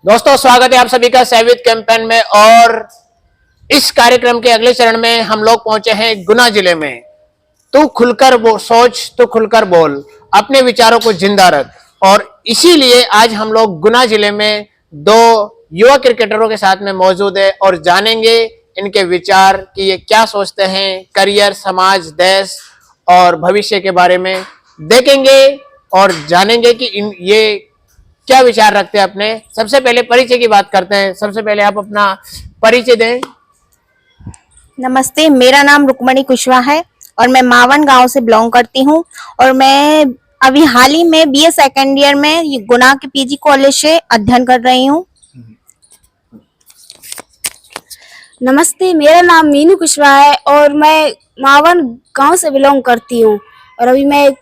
दोस्तों स्वागत है आप सभी का सैविद कैंपेन में। और इस कार्यक्रम के अगले चरण में हम लोग पहुंचे हैं गुना जिले में। तू खुलकर सोच, तू खुलकर बोल, अपने विचारों को जिंदा रख। और इसीलिए आज हम लोग गुना जिले में दो युवा क्रिकेटरों के साथ में मौजूद है और जानेंगे इनके विचार कि ये क्या सोचते हैं करियर, समाज, देश और भविष्य के बारे में। देखेंगे और जानेंगे कि ये क्या विचार रखते हैं अपने। सबसे पहले परिचय की बात करते हैं। सबसे पहले आप अपना परिचय दें। नमस्ते, मेरा नाम रुक्मणी कुशवाहा है और मैं मावन गांव से बिलोंग करती हूं और मैं अभी हाल ही में बीए सेकेंड ईयर में गुना के पीजी कॉलेज से अध्ययन कर रही हूं। नमस्ते, मेरा नाम मीनू कुशवाहा है और मैं मावन गांव से बिलोंग करती हूं और अभी मैं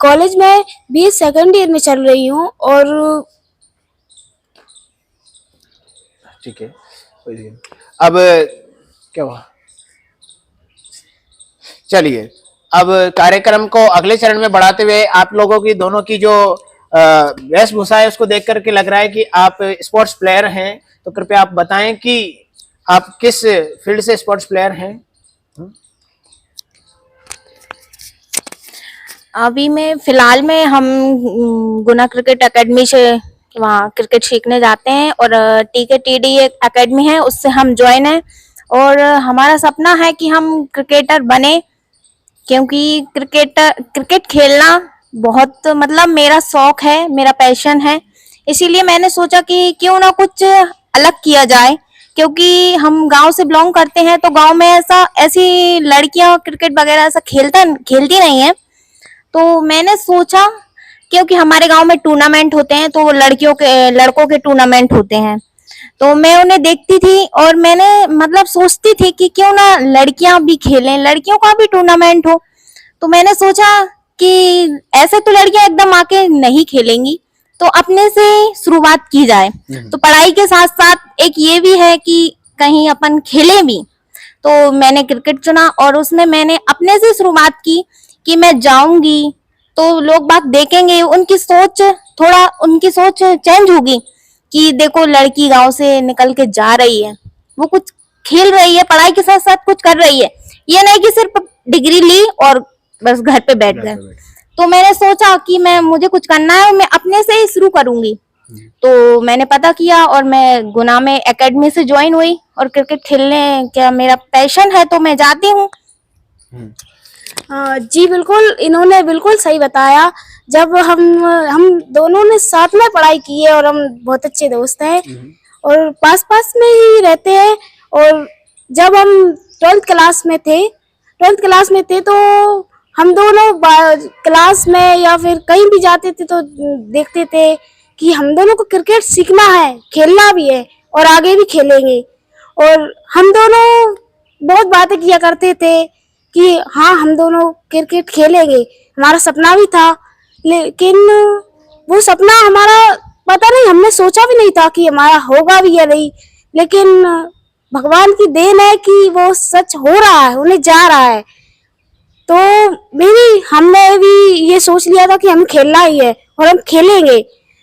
कॉलेज में बीए सेकेंड ईयर में चल रही हूं। और ठीक है, अब क्या हुआ, चलिए अब कार्यक्रम को अगले चरण में बढ़ाते हुए आप लोगों की दोनों की जो वेशभूषा है उसको देख करके लग रहा है कि आप स्पोर्ट्स प्लेयर हैं। तो कृपया आप बताएं कि आप किस फील्ड से स्पोर्ट्स प्लेयर हैं। अभी में फिलहाल में हम गुना क्रिकेट एकेडमी से वहाँ क्रिकेट सीखने जाते हैं और TKTD एक एकेडमी है, उससे हम ज्वाइन हैं और हमारा सपना है कि हम क्रिकेटर बने, क्योंकि क्रिकेट खेलना बहुत मतलब मेरा शौक है, मेरा पैशन है। इसीलिए मैंने सोचा कि क्यों ना कुछ अलग किया जाए, क्योंकि हम गांव से बिलोंग करते हैं तो गांव में ऐसी लड़कियां क्रिकेट वगैरह ऐसा खेलती नहीं है। तो मैंने सोचा, क्योंकि हमारे गांव में टूर्नामेंट होते हैं तो लड़कों के टूर्नामेंट होते हैं, तो मैं उन्हें देखती थी और मैंने मतलब सोचती थी कि क्यों ना लड़कियां भी खेलें, लड़कियों का भी टूर्नामेंट हो। तो मैंने सोचा कि ऐसे तो लड़कियां एकदम आके नहीं खेलेंगी, तो अपने से शुरुआत की जाए। तो पढ़ाई के साथ साथ एक ये भी है कि कहीं अपन खेलें भी। तो मैंने क्रिकेट चुना और उसमें मैंने अपने से शुरुआत की कि मैं जाऊंगी तो लोग बात देखेंगे, उनकी सोच चेंज होगी कि देखो लड़की गांव से निकल के जा रही है, वो कुछ खेल रही है, पढ़ाई के साथ साथ कुछ कर रही है, ये नहीं कि सिर्फ डिग्री ली और बस घर पे बैठ गए। तो मैंने सोचा कि मुझे कुछ करना है और मैं अपने से ही शुरू करूंगी। तो मैंने पता किया और मैं गुना में एकेडमी से ज्वाइन हुई और क्रिकेट खेलने का मेरा पैशन है तो मैं जाती हूँ। जी बिल्कुल, इन्होंने बिल्कुल सही बताया। जब हम दोनों ने साथ में पढ़ाई की है और हम बहुत अच्छे दोस्त हैं और पास में ही रहते हैं। और जब हम 12th क्लास में थे तो हम दोनों क्लास में या फिर कहीं भी जाते थे तो देखते थे कि हम दोनों को क्रिकेट सीखना है, खेलना भी है और आगे भी खेलेंगे। और हम दोनों बहुत बातें किया करते थे कि हाँ हम दोनों क्रिकेट खेलेंगे, हमारा सपना भी था। लेकिन वो सपना हमारा पता नहीं, हमने सोचा भी नहीं था कि हमारा होगा भी या नहीं। लेकिन भगवान की देन है कि वो सच हो रहा है, उन्हें जा रहा है। तो हमने भी ये सोच लिया था कि हम खेलना ही है और हम खेलेंगे।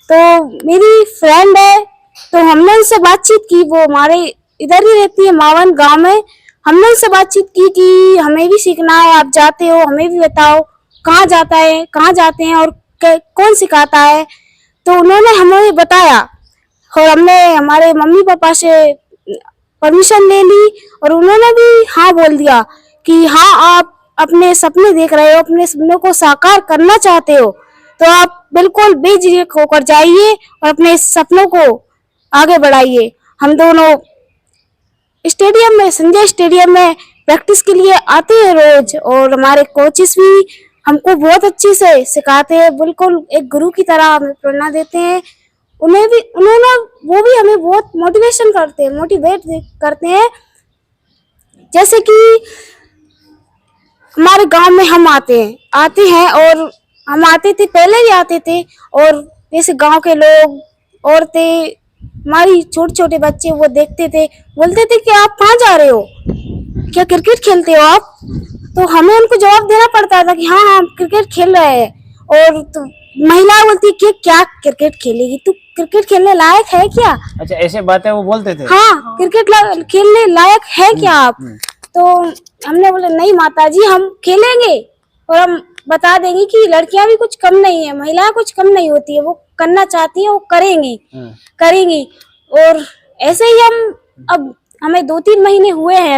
तो मेरी फ्रेंड है तो हमने उनसे बातचीत की, वो हमारे इधर ही रहती है मावन गांव में। हमने उनसे बातचीत की कि हमें भी सीखना है, आप जाते हो हमें भी बताओ कहाँ जाते हैं और कौन सिखाता है। तो उन्होंने हमें बताया और हमने हमारे मम्मी पापा से परमिशन ले ली और उन्होंने भी हाँ बोल दिया कि हाँ आप अपने सपने देख रहे हो, अपने सपनों को साकार करना चाहते हो तो आप बिल्कुल बेझिझक होकर जाइए और अपने सपनों को आगे बढ़ाइए। हम दोनों संजय स्टेडियम में प्रैक्टिस के लिए आते हैं रोज और हमारे कोचेस भी हमको बहुत अच्छे से सिखाते हैं, बिल्कुल एक गुरु की तरह हमें प्रेरणा देते हैं। वो भी हमें बहुत मोटिवेट करते हैं। जैसे कि हमारे गांव में हम आते हैं और हम आते थे, पहले भी आते थे और जैसे गांव के लोग, औरतें, हमारी छोटे बच्चे वो देखते थे, बोलते थे कि आप कहाँ जा रहे हो, क्या क्रिकेट खेलते हो आप? तो हमें उनको जवाब देना पड़ता था कि हाँ हम क्रिकेट खेल रहे हैं। और तो महिला बोलती कि क्या क्रिकेट खेलेगी, तू क्रिकेट खेलने लायक है क्या? अच्छा, ऐसे बातें वो बोलते थे? हाँ, क्रिकेट खेलने लायक है क्या आप? तो हमने बोला नहीं माताजी, हम खेलेंगे और हम बता देंगे कि लड़कियां भी कुछ कम नहीं है, महिलाएं कुछ कम नहीं होती है, वो करना चाहती है वो करेंगी। और ऐसे ही हम अब हमें 2-3 महीने हुए हैं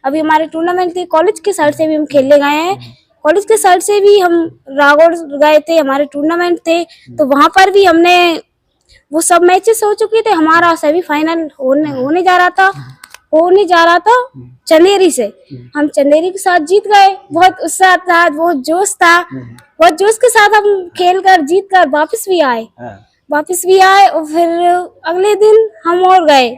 अभी हमारे टूर्नामेंट थे, कॉलेज के साइड से भी हम खेलने गए हैं, कॉलेज के साइड से भी हम रागौर गए थे, हमारे टूर्नामेंट थे, तो वहां पर भी हमने वो सब मैचेस हो चुके थे, हमारा सेमीफाइनल होने जा रहा था चंदेरी से, हम चंदेरी के साथ जीत गए। बहुत उत्साह था, बहुत जोश था, बहुत जोश के साथ हम खेल कर जीत कर वापस भी आए और फिर अगले दिन हम और गए,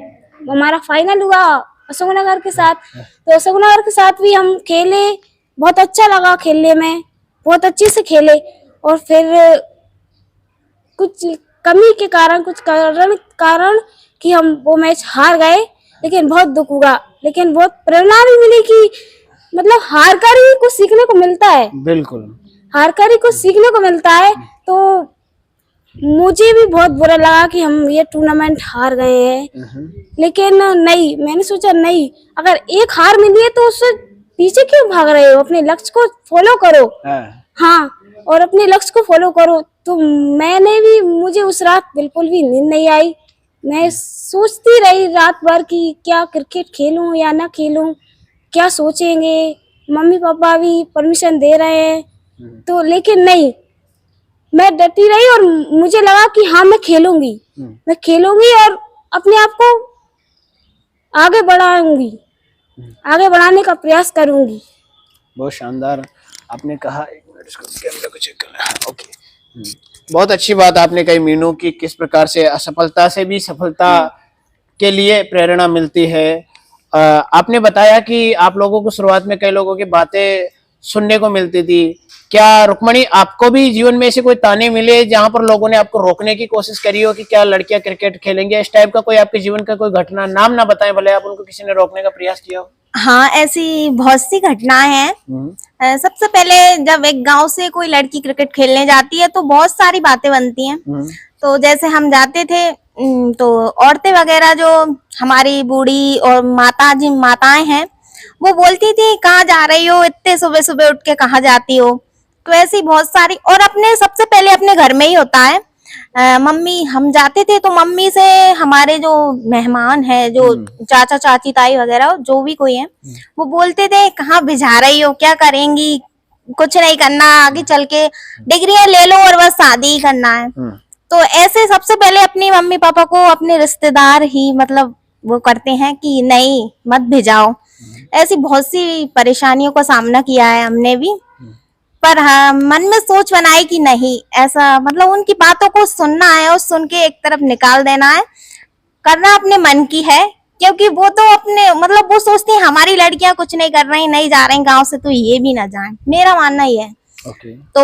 हमारा फाइनल हुआ अशोकनगर के साथ। तो अशोकनगर के साथ भी हम खेले, बहुत अच्छा लगा खेलने में, बहुत अच्छे से खेले। और फिर कुछ कमी के कारण, कुछ कारण कि हम वो मैच हार गए, लेकिन बहुत दुख हुआ, लेकिन बहुत प्रेरणा भी मिली कि मतलब हार कर ही कुछ सीखने को मिलता है। बिल्कुल, हार कर ही कुछ सीखने को मिलता है। तो मुझे भी बहुत बुरा लगा कि हम ये टूर्नामेंट हार गए हैं, लेकिन नहीं, मैंने सोचा नहीं, अगर एक हार मिली है तो उससे पीछे क्यों भाग रहे हो, अपने लक्ष्य को फॉलो करो। हाँ, और अपने लक्ष्य को फॉलो करो। तो मुझे उस रात बिल्कुल भी नींद नहीं आई, मैं सोचती रही रात भर कि क्या क्रिकेट खेलूं या ना खेलूं, क्या सोचेंगे, मम्मी पापा भी परमिशन दे रहे हैं, तो लेकिन नहीं, मैं डटी रही और मुझे लगा कि हाँ मैं खेलूंगी और अपने आप को आगे बढ़ाने का प्रयास करूंगी। बहुत शानदार आपने कहा। एक मिनट, इसको कैमरा को चेक करना है। ओके, बहुत अच्छी बात आपने कही मीनू की, किस प्रकार से असफलता से भी सफलता के लिए प्रेरणा मिलती है। आपने बताया कि आप लोगों को शुरुआत में कई लोगों की बातें सुनने को मिलती थी। क्या रुक्मणी, आपको भी जीवन में ऐसे कोई ताने मिले जहां पर लोगों ने आपको रोकने की कोशिश करी हो कि क्या लड़कियां क्रिकेट खेलेंगे, इस टाइप का कोई आपके जीवन का कोई घटना, नाम ना बताएं भले, आप उनको किसी ने रोकने का प्रयास किया हो? हाँ, ऐसी बहुत सी घटनाएं हैं। सबसे पहले जब एक गांव से कोई लड़की क्रिकेट खेलने जाती है तो बहुत सारी बातें बनती हैं। तो जैसे हम जाते थे तो औरतें वगैरह जो हमारी बूढ़ी और माताएं हैं, वो बोलती थी कहाँ जा रही हो, इतने सुबह सुबह उठ के कहाँ जाती हो। तो ऐसी बहुत सारी, और सबसे पहले अपने घर में ही होता है। मम्मी, हम जाते थे तो मम्मी से हमारे जो मेहमान है, जो चाचा चाची ताई वगैरह जो भी कोई है, वो बोलते थे कहाँ भिजा रही हो, क्या करेंगी, कुछ नहीं करना, आगे चल के डिग्रियां ले लो और बस शादी ही करना है। तो ऐसे सबसे पहले अपनी मम्मी पापा को अपने रिश्तेदार ही मतलब वो करते हैं कि नहीं मत भिजाओ। ऐसी बहुत सी परेशानियों का सामना किया है हमने भी, पर हाँ, मन में सोच बनाई कि नहीं, ऐसा मतलब उनकी बातों को सुनना है और सुन के एक तरफ निकाल देना है, करना अपने मन की है, क्योंकि वो तो अपने मतलब वो सोचते हैं हमारी लड़कियां कुछ नहीं कर रही, नहीं जा रही गांव से, तो ये भी ना जाएं, मेरा मानना ये है। तो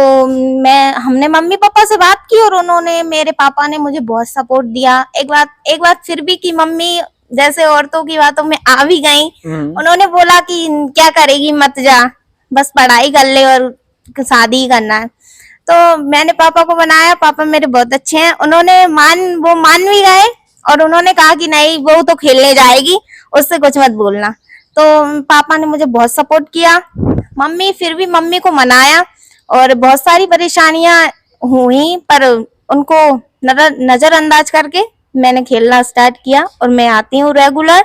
हमने मम्मी पापा से बात की और उन्होंने, मेरे पापा ने मुझे बहुत सपोर्ट दिया। एक बात फिर भी कि मम्मी जैसे औरतों की बातों में आ भी गई, उन्होंने बोला कि क्या करेगी, मत जा, बस पढ़ाई कर ले और शादी करना है। तो मैंने पापा को बनाया, पापा मेरे बहुत अच्छे हैं, उन्होंने मान भी गए और उन्होंने कहा कि नहीं वो तो खेलने जाएगी, उससे कुछ मत बोलना। तो पापा ने मुझे बहुत सपोर्ट किया। फिर भी मम्मी को मनाया और बहुत सारी परेशानियां हुई, पर उनको नजरअंदाज करके मैंने खेलना स्टार्ट किया और मैं आती हूँ रेगुलर,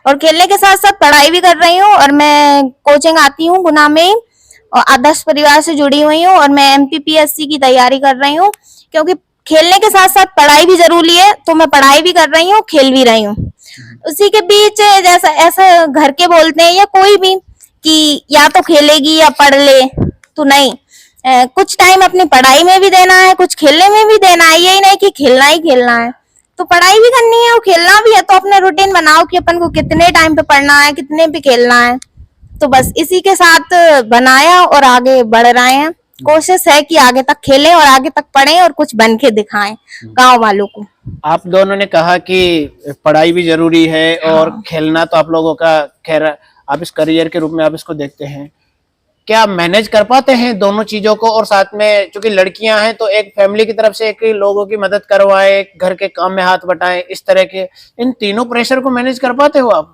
और खेलने के साथ साथ पढ़ाई भी कर रही हूँ, और मैं कोचिंग आती हूँ गुना में, और आदर्श परिवार से जुड़ी हुई हूँ, और मैं MPPSC की तैयारी कर रही हूँ, क्योंकि खेलने के साथ साथ पढ़ाई भी जरूरी है, तो मैं पढ़ाई भी कर रही हूँ, खेल भी रही हूँ। उसी के बीच जैसा ऐसा घर के बोलते हैं या कोई भी कि या तो खेलेगी या पढ़ ले, तो नहीं, कुछ टाइम अपनी पढ़ाई में भी देना है, कुछ खेलने में भी देना है, यही नहीं कि खेलना ही खेलना है, तो पढ़ाई भी करनी है और खेलना भी है। तो अपना रूटीन बनाओ कि अपन को कितने टाइम पे पढ़ना है, कितने पे खेलना है, तो बस इसी के साथ बनाया और आगे बढ़ रहे हैं। कोशिश है कि आगे तक खेलें और आगे तक पढ़ें और कुछ बन के दिखाएं गांव वालों को। आप दोनों ने कहा कि पढ़ाई भी जरूरी है और खेलना तो आप लोगों का, खैर आप इस करियर के रूप में आप इसको देखते हैं, क्या मैनेज कर पाते हैं दोनों चीजों को? और साथ में चूंकि लड़कियां हैं तो एक फैमिली की तरफ से एक लोगों की मदद करवाए, घर के काम में हाथ बटाएं, इस तरह के इन तीनों प्रेशर को मैनेज कर पाते हो आप?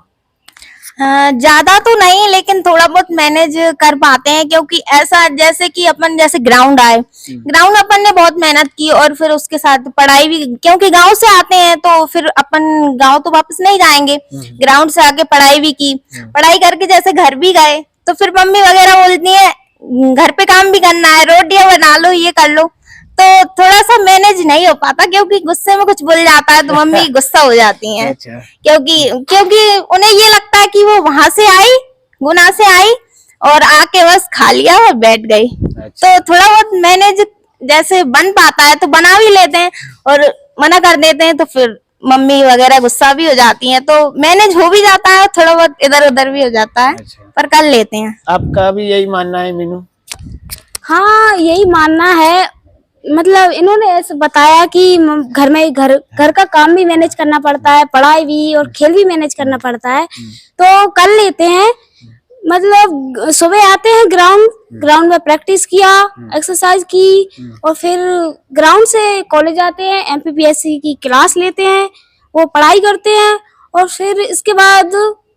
ज्यादा तो नहीं, लेकिन थोड़ा बहुत मैनेज कर पाते हैं, क्योंकि ऐसा जैसे कि अपन जैसे ग्राउंड आए, ग्राउंड अपन ने बहुत मेहनत की और फिर उसके साथ पढ़ाई भी, क्योंकि गांव से आते हैं तो फिर अपन गांव तो वापस नहीं जाएंगे, ग्राउंड से आके पढ़ाई भी की, पढ़ाई करके जैसे घर भी गए तो फिर मम्मी वगैरह बोलती है घर पे काम भी करना है, रोटियां बना लो, ये कर लो, तो थोड़ा सा मैनेज नहीं हो पाता, क्योंकि गुस्से में कुछ बोल जाता है तो मम्मी गुस्सा हो जाती हैं। अच्छा। क्योंकि उन्हें ये लगता है कि वो वहां से आई, गुना से आई और आके बस खा लिया और बैठ गई। अच्छा। तो थोड़ा बहुत मैनेज जैसे बन पाता है तो बना भी लेते हैं, और मना कर देते हैं तो फिर मम्मी वगैरह गुस्सा भी हो जाती हैं, तो मैनेज हो भी जाता है, थोड़ा बहुत इधर उधर भी हो जाता है। अच्छा। पर कर लेते हैं। आपका भी यही मानना है मीनू? हाँ, यही मानना है। मतलब इन्होंने ऐसे बताया कि घर का काम भी मैनेज करना पड़ता है, पढ़ाई भी और खेल भी मैनेज करना पड़ता है, तो कर लेते हैं। मतलब सुबह आते हैं ग्राउंड में प्रैक्टिस किया, एक्सरसाइज की, और फिर ग्राउंड से कॉलेज आते हैं, एमपीपीएससी की क्लास लेते हैं, वो पढ़ाई करते हैं, और फिर इसके बाद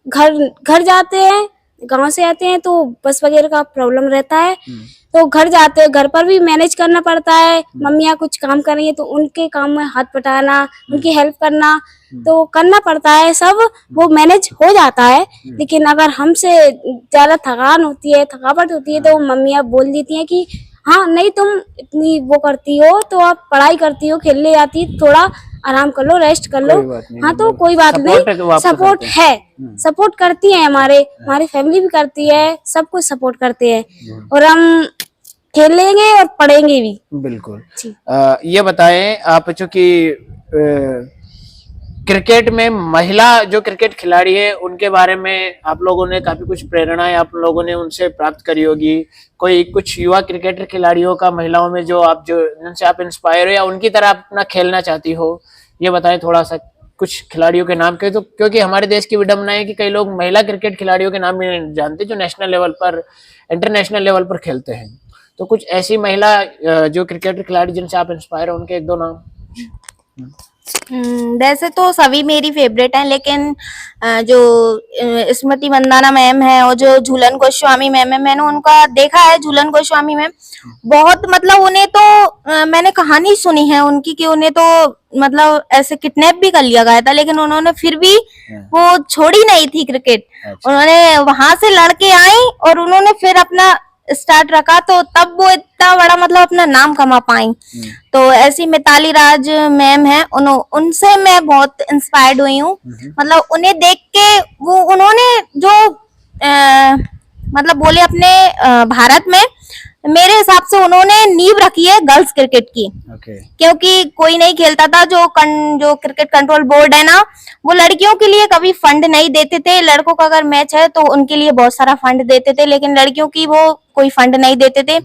घर जाते हैं। गांव से आते हैं तो बस वगैरह का प्रॉब्लम रहता है, तो घर जाते हैं, घर पर भी मैनेज करना पड़ता है। मम्मियाँ कुछ काम कर रही है तो उनके काम में हाथ बटाना, उनकी हेल्प करना, तो करना पड़ता है सब, वो मैनेज हो जाता है। लेकिन अगर हमसे ज्यादा थकावट होती है तो मम्मियाँ बोल देती हैं कि हाँ नहीं, तुम इतनी वो करती हो तो आप पढ़ाई करती हो, खेलने जाती, थोड़ा आराम कर लो, रेस्ट कर लो। हाँ, तो कोई बात नहीं, सपोर्ट है, सपोर्ट करती है, हमारी फैमिली भी करती है, सब कुछ सपोर्ट करते हैं, और हम खेलेंगे और पढ़ेंगे भी। बिल्कुल। ये बताएं आप, चूंकि क्रिकेट में महिला जो क्रिकेट खिलाड़ी है उनके बारे में आप लोगों ने काफी कुछ प्रेरणाएं आप लोगों ने उनसे प्राप्त करी होगी। कोई कुछ युवा क्रिकेटर खिलाड़ियों का महिलाओं में जो जिनसे आप इंस्पायर हो या उनकी तरह अपना खेलना चाहती हो, ये बताएं थोड़ा सा कुछ खिलाड़ियों के नाम के। तो क्योंकि हमारे देश की विडंबना है कि कई लोग महिला क्रिकेट खिलाड़ियों के नाम भी नहीं जानते जो नेशनल लेवल पर, इंटरनेशनल लेवल पर खेलते हैं। तो कुछ ऐसी महिला जो क्रिकेट खिलाड़ी जिनसे आप इंस्पायर हो, उनके एक दो नाम। वैसे तो सभी मेरी फेवरेट हैं, लेकिन जो स्मृति मंदाना मैम है और जो झूलन गोस्वामी मैम है, मैंने उनका देखा है। झूलन गोस्वामी मैम बहुत, मतलब उन्हें तो मैंने कहानी सुनी है उनकी कि उन्हें तो मतलब ऐसे किडनैप भी कर लिया गया था, लेकिन उन्होंने फिर भी वो छोड़ी नहीं थी क्रिकेट। उन्होंने वहां से लड़के आई और उन्होंने फिर अपना स्टार्ट रखा, तो तब वो इतना बड़ा मतलब अपना नाम कमा पाई। तो ऐसी मिताली राज मैम है, उनसे मैं बहुत इंस्पायर्ड हुई हूँ। मतलब उन्हें देख के वो उन्होंने जो मतलब बोले अपने भारत में, मेरे हिसाब से उन्होंने नींव रखी है गर्ल्स क्रिकेट की। क्योंकि कोई नहीं खेलता था। जो क्रिकेट कंट्रोल बोर्ड है ना, वो लड़कियों के लिए कभी फंड नहीं देते थे। लड़कों का अगर मैच है तो उनके लिए बहुत सारा फंड देते थे, लेकिन लड़कियों की वो कोई फंड नहीं देते थे।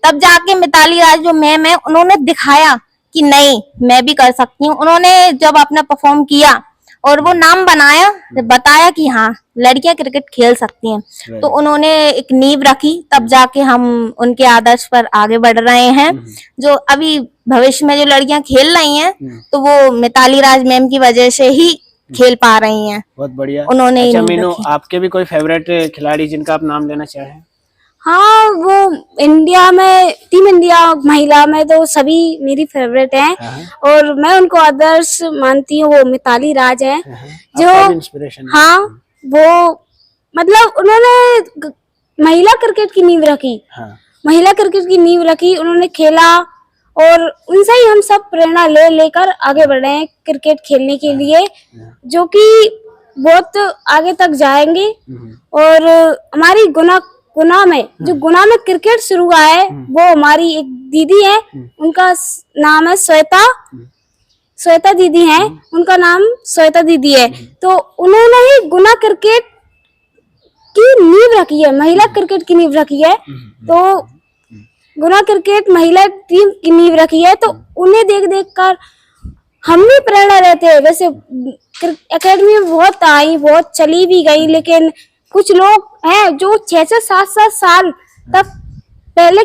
तब जाके मिताली राज जो मैम है, उन्होंने दिखाया कि नहीं, मैं भी कर सकती हूँ। उन्होंने जब अपना परफॉर्म किया और वो नाम बनाया, बताया कि हाँ लड़कियां क्रिकेट खेल सकती हैं, तो उन्होंने एक नींव रखी। तब जाके हम उनके आदर्श पर आगे बढ़ रहे हैं। जो अभी भविष्य में जो लड़कियां खेल रही हैं, तो वो मिताली राज मैम की वजह से ही खेल पा रही हैं। बहुत बढ़िया। उन्होंने अच्छा मीनू, आपके भी कोई फेवरेट खिलाड़ी जिनका आप नाम लेना चाहें? हाँ, वो इंडिया में, टीम इंडिया महिला में तो सभी मेरी फेवरेट हैं, और मैं उनको आदर्श मानती हूँ। वो मिताली राज है जो, हाँ, वो मतलब उन्होंने महिला क्रिकेट की नींव रखी। महिला क्रिकेट की नींव रखी, उन्होंने खेला, और उनसे ही हम सब प्रेरणा लेकर आगे बढ़ रहे हैं क्रिकेट खेलने के लिए, जो कि बहुत आगे तक जाएंगे। और हमारी गुना में जो क्रिकेट शुरू हुआ है, वो हमारी एक दीदी है, उनका नाम है श्वेता दीदी है, उनका नाम श्वेता दीदी है। तो उन्होंने ही गुना क्रिकेट की नींव रखी है, महिला क्रिकेट की नींव रखी है। तो गुना क्रिकेट महिला टीम की नींव रखी है, तो उन्हें देख कर हम भी प्रेरणा रहते हैं। वैसे एकेडमी में बहुत आई, बहुत चली भी गई, लेकिन कुछ लोग हैं जो 6-7 साल तब पहले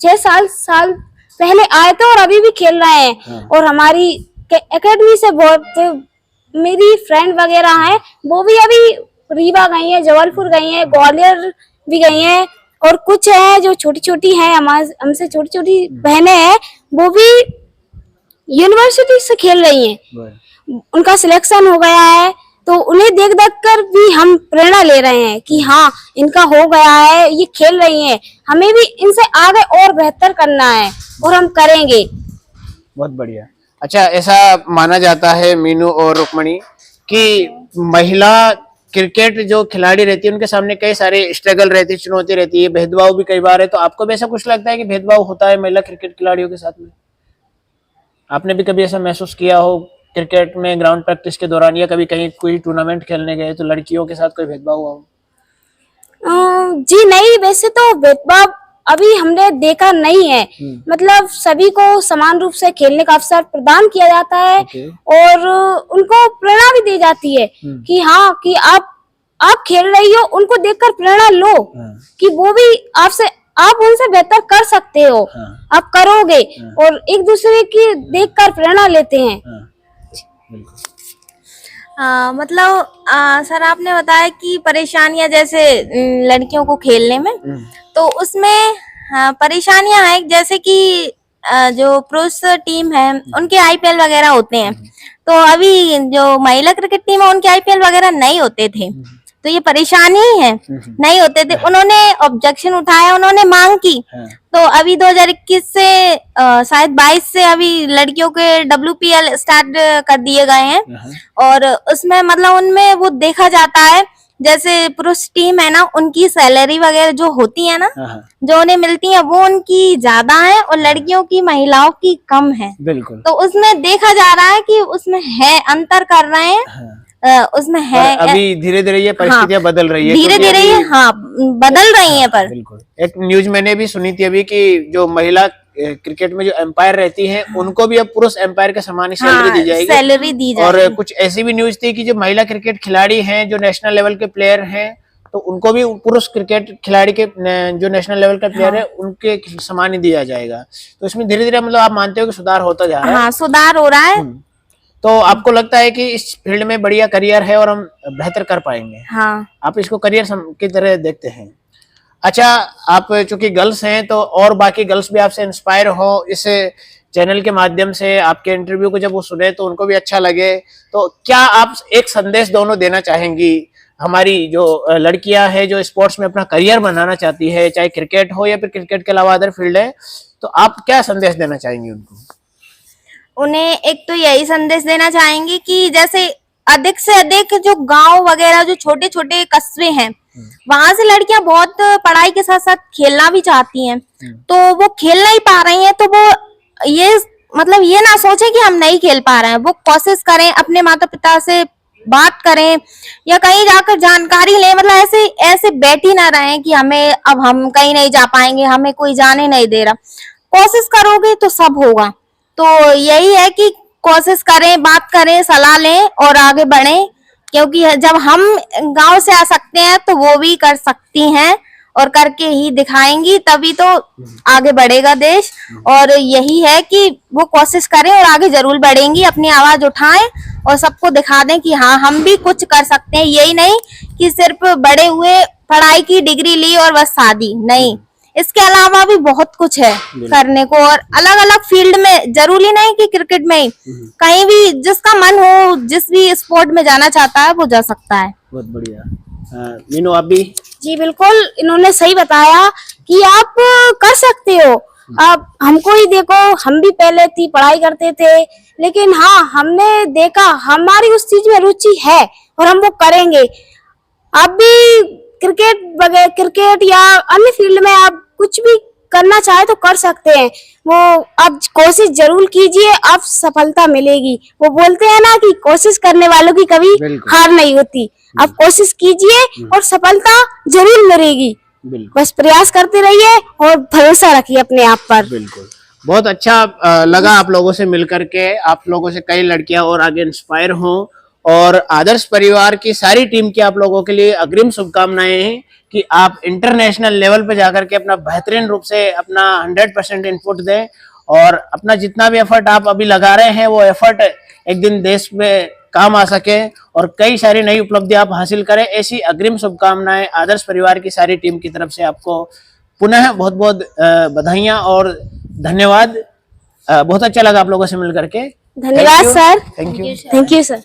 6 साल पहले आए थे और अभी भी खेल रहे हैं। हाँ। और हमारी एकेडमी से बहुत मेरी फ्रेंड वगैरह हैं, वो भी अभी रीवा गई हैं, जबलपुर गई हैं, ग्वालियर भी गई हैं, और कुछ हैं जो छोटी छोटी हैं, हमसे छोटी छोटी बहनें हैं, वो भी यूनिवर्सिटी से खेल रही हैं। उनका सिलेक्शन हो गया है, तो उन्हें देख देख कर भी हम प्रेरणा ले रहे हैं कि हाँ, इनका हो गया है, ये खेल रही हैं, हमें भी इनसे आगे और बेहतर करना है और हम करेंगे। बहुत बढ़िया। अच्छा, ऐसा माना जाता है मीनू और रुक्मणी कि महिला क्रिकेट जो खिलाड़ी रहती है उनके सामने कई सारे स्ट्रगल रहती है, चुनौती रहती है, भेदभाव भी कई बार है। तो आपको भी ऐसा कुछ लगता है कि भेदभाव होता है महिला क्रिकेट खिलाड़ियों के साथ में? आपने भी कभी ऐसा महसूस किया हो क्रिकेट में ग्राउंड प्रैक्टिस के दौरान, या कभी कहीं कोई टूर्नामेंट खेलने गए तो लड़कियों के साथ कोई भेदभाव हुआ हो? जी नहीं, वैसे तो भेदभाव अभी हमने देखा नहीं है। मतलब सभी को समान रूप से खेलने का अवसर प्रदान किया जाता है। Okay. और उनको प्रेरणा भी दी जाती है कि हाँ, कि आप खेल रही हो, उनको देखकर प्रेरणा लो कि वो भी आप उनसे बेहतर कर सकते हो, आप करोगे, और एक दूसरे की देखकर प्रेरणा लेते हैं। मतलब सर आपने बताया कि परेशानियां जैसे लड़कियों को खेलने में, तो उसमें परेशानियां हैं, जैसे कि जो पुरुष टीम है उनके आईपीएल वगैरह होते हैं, तो अभी जो महिला क्रिकेट टीम है उनके आईपीएल वगैरह नहीं होते थे, तो ये परेशानी ही है, नहीं होते थे। उन्होंने ऑब्जेक्शन उठाया, उन्होंने मांग की, तो अभी 2021 से शायद 22 से अभी लड़कियों के WPL स्टार्ट कर दिए गए हैं, और उसमें मतलब उनमें वो देखा जाता है, जैसे पुरुष टीम है ना, उनकी सैलरी वगैरह जो होती है ना, जो उन्हें मिलती है, वो उनकी ज्यादा है और लड़कियों की, महिलाओं की कम है। बिल्कुल। तो उसमें देखा जा रहा है कि उसमें है, अंतर कर रहे हैं। उसमें है, अभी धीरे धीरे ये परिस्थितियां बदल रही है, धीरे धीरे ये बदल रही है। पर बिल्कुल, एक न्यूज मैंने भी सुनी थी अभी कि जो महिला क्रिकेट में जो एम्पायर रहती हैं उनको भी अब पुरुष एम्पायर के समान ही सैलरी दी जाएगी, सैलरी दी जाएगी। और कुछ ऐसी भी न्यूज थी कि जो महिला क्रिकेट खिलाड़ी हैं, जो नेशनल लेवल के प्लेयर हैं, तो उनको भी पुरुष क्रिकेट खिलाड़ी के जो नेशनल लेवल का प्लेयर है उनके समान ही दिया जाएगा। तो इसमें धीरे धीरे मतलब आप मानते हो कि सुधार होता जा रहा है? हाँ, सुधार हो रहा है। तो आपको लगता है कि इस फील्ड में बढ़िया करियर है और हम बेहतर कर पाएंगे? हाँ, आप इसको करियर की तरह देखते हैं? अच्छा, आप चूंकि गर्ल्स हैं तो और बाकी गर्ल्स भी आपसे इंस्पायर हो इस चैनल के माध्यम से, आपके इंटरव्यू को जब वो सुने तो उनको भी अच्छा लगे, तो क्या आप एक संदेश दोनों देना चाहेंगी? हमारी जो लड़कियां हैं जो स्पोर्ट्स में अपना करियर बनाना चाहती है, चाहे क्रिकेट हो या फिर क्रिकेट के अलावा अदर फील्ड है, तो आप क्या संदेश देना चाहेंगी उनको? उन्हें एक तो यही संदेश देना चाहेंगे कि जैसे अधिक से अधिक जो गांव वगैरह, जो छोटे छोटे कस्बे हैं, वहां से लड़कियां बहुत पढ़ाई के साथ साथ खेलना भी चाहती हैं, तो वो खेल नहीं पा रही हैं, तो वो ये मतलब ये ना सोचे कि हम नहीं खेल पा रहे हैं, वो कोशिश करें, अपने माता पिता से बात करें या कहीं जाकर जानकारी लें। मतलब ऐसे ऐसे बैठी ना रहें कि अब हम कहीं नहीं जा पाएंगे, हमें कोई जाने नहीं दे रहा। कोशिश करोगे तो सब होगा। तो यही है कि कोशिश करें, बात करें, सलाह लें और आगे बढ़ें, क्योंकि जब हम गांव से आ सकते हैं तो वो भी कर सकती हैं और करके ही दिखाएंगी, तभी तो आगे बढ़ेगा देश। और यही है कि वो कोशिश करें और आगे जरूर बढ़ेंगी, अपनी आवाज उठाएं और सबको दिखा दें कि हाँ, हम भी कुछ कर सकते हैं। यही नहीं कि सिर्फ बड़े हुए, पढ़ाई की डिग्री ली और बस शादी नहीं, इसके अलावा भी बहुत कुछ है करने को, और अलग अलग फील्ड में, जरूरी नहीं कि क्रिकेट में ही, कहीं भी जिसका मन हो, जिस भी स्पोर्ट में जाना चाहता है वो जा सकता है। बहुत बढ़िया। मीनू, आप भी? जी बिल्कुल, इन्होंने सही बताया कि आप कर सकते हो। आप हमको ही देखो, हम भी पहले पढ़ाई करते थे, लेकिन हाँ, हमने देखा हमारी उस चीज में रुचि है और हम वो करेंगे। आप भी क्रिकेट या अन्य फील्ड में आप कुछ भी करना चाहे तो कर सकते हैं। वो आप कोशिश जरूर कीजिए, आप सफलता मिलेगी। वो बोलते हैं ना कि कोशिश करने वालों की कभी हार नहीं होती। आप कोशिश कीजिए और सफलता जरूर मिलेगी। बस प्रयास करते रहिए और भरोसा रखिए अपने आप पर। बिल्कुल, बहुत अच्छा लगा आप लोगों से मिलकर के। आप लोगों से कई लड़कियां और आगे इंस्पायर हों, और आदर्श परिवार की सारी टीम की आप लोगों के लिए अग्रिम शुभकामनाएं हैं कि आप इंटरनेशनल लेवल पे जाकर के अपना बेहतरीन रूप से अपना 100% इनपुट दें और अपना जितना भी एफर्ट आप अभी लगा रहे हैं वो एफर्ट एक दिन देश में काम आ सके और कई सारी नई उपलब्धि आप हासिल करें। ऐसी अग्रिम शुभकामनाएं आदर्श परिवार की सारी टीम की तरफ से आपको पुनः बहुत बहुत बधाइयां और धन्यवाद। बहुत अच्छा लगा आप लोगों से मिल करके। धन्यवाद sir. Thank you. Thank you sir.